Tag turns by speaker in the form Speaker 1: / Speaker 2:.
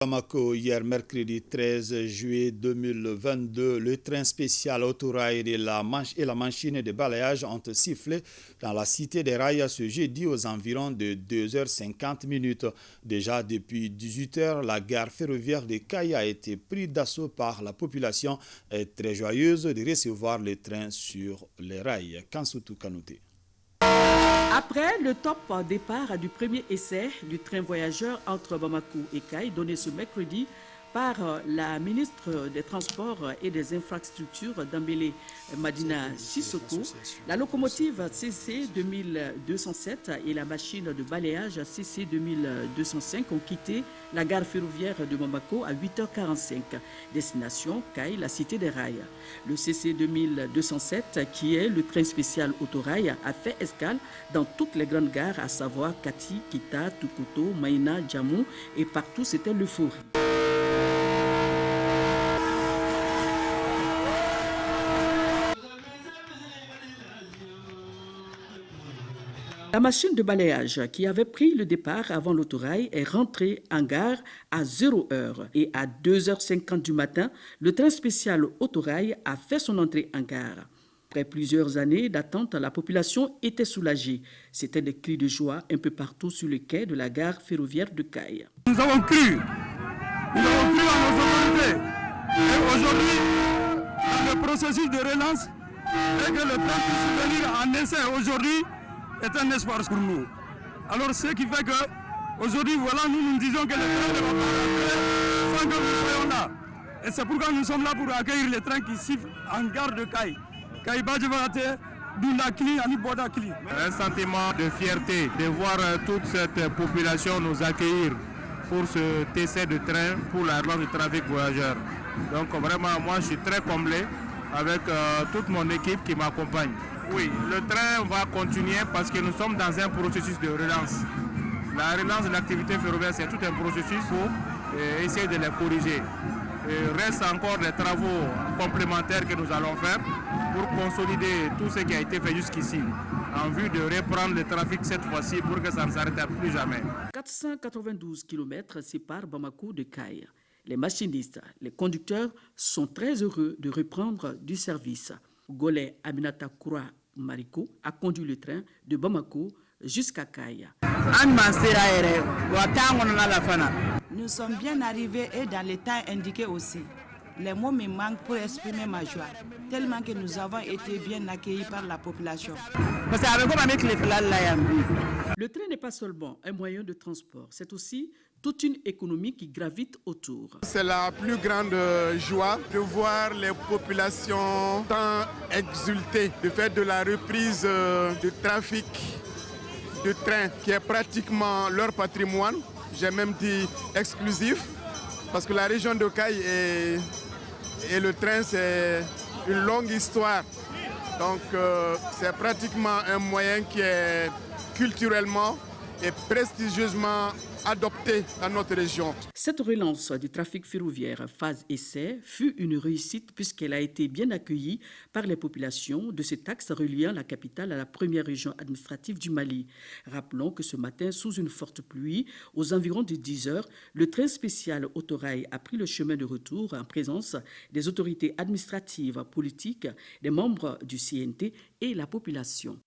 Speaker 1: Bamako, hier mercredi 13 juillet 2022, le train spécial autorail et la machine de balayage ont sifflé dans la cité des rails ce jeudi aux environs de 2h50. Déjà depuis 18h, la gare ferroviaire de Kayi a été prise d'assaut par la population très joyeuse de recevoir le train sur les rails. Kansoutou Kanouté.
Speaker 2: Après le top départ du premier essai du train voyageur entre Bamako et Kayi, donné ce mercredi par la ministre des Transports et des Infrastructures Dambélé Madina Sissoko, la locomotive CC 2207 et la machine de balayage CC 2205 ont quitté la gare ferroviaire de Bamako à 8h45. Destination Kayi, la cité des rails. Le CC 2207, qui est le train spécial autorail, a fait escale dans toutes les grandes gares, à savoir Kati, Kita, Tukuto, Maïna, Djamou, et partout c'était l'euphorie. La machine de balayage qui avait pris le départ avant l'autorail est rentrée en gare à 0h et à 2h50 du matin, le train spécial autorail a fait son entrée en gare. Après plusieurs années d'attente, la population était soulagée. C'était des cris de joie un peu partout sur le quai de la gare ferroviaire de Kayi.
Speaker 3: Nous avons cru à nos autorités. Et aujourd'hui, dans le processus de relance, et que le train puisse venir en essai aujourd'hui, est un espoir pour nous. Alors ce qui fait que aujourd'hui, voilà, nous disons que le train ne va pas rentrer sans que nous soyons là. Et c'est pourquoi nous sommes là pour accueillir les trains qui sifflent en gare de Kayi. Kayi Badjevate, Doundakli, Anibodakli.
Speaker 4: Un sentiment de fierté de voir toute cette population nous accueillir pour ce essai de train pour la relance du trafic voyageur. Donc vraiment, moi je suis très comblé avec toute mon équipe qui m'accompagne. Oui, le train va continuer parce que nous sommes dans un processus de relance. La relance de l'activité ferroviaire, c'est tout un processus pour essayer de les corriger. Il reste encore des travaux complémentaires que nous allons faire pour consolider tout ce qui a été fait jusqu'ici, en vue de reprendre le trafic cette fois-ci pour que ça ne s'arrête plus jamais.
Speaker 2: 492 km séparent Bamako de Kayi. Les machinistes, les conducteurs sont très heureux de reprendre du service. Golé Aminata Koura Mariko a conduit le train de Bamako jusqu'à Kayi.
Speaker 5: Nous sommes bien arrivés et dans les temps indiqués aussi. Les mots me manquent pour exprimer ma joie, tellement que nous avons été bien accueillis par la population.
Speaker 2: Le train n'est pas seulement un moyen de transport, c'est aussi toute une économie qui gravite autour.
Speaker 6: C'est la plus grande joie de voir les populations tant exulter du fait de la reprise du trafic de train qui est pratiquement leur patrimoine, j'ai même dit exclusif, parce que la région de Kayi et le train c'est une longue histoire. Donc c'est pratiquement un moyen qui est culturellement et prestigieusement adopté dans notre région.
Speaker 2: Cette relance du trafic ferroviaire phase essai fut une réussite puisqu'elle a été bien accueillie par les populations de cet axe reliant la capitale à la première région administrative du Mali. Rappelons que ce matin, sous une forte pluie, aux environs de 10h, le train spécial autorail a pris le chemin de retour en présence des autorités administratives, politiques, des membres du CNT et la population.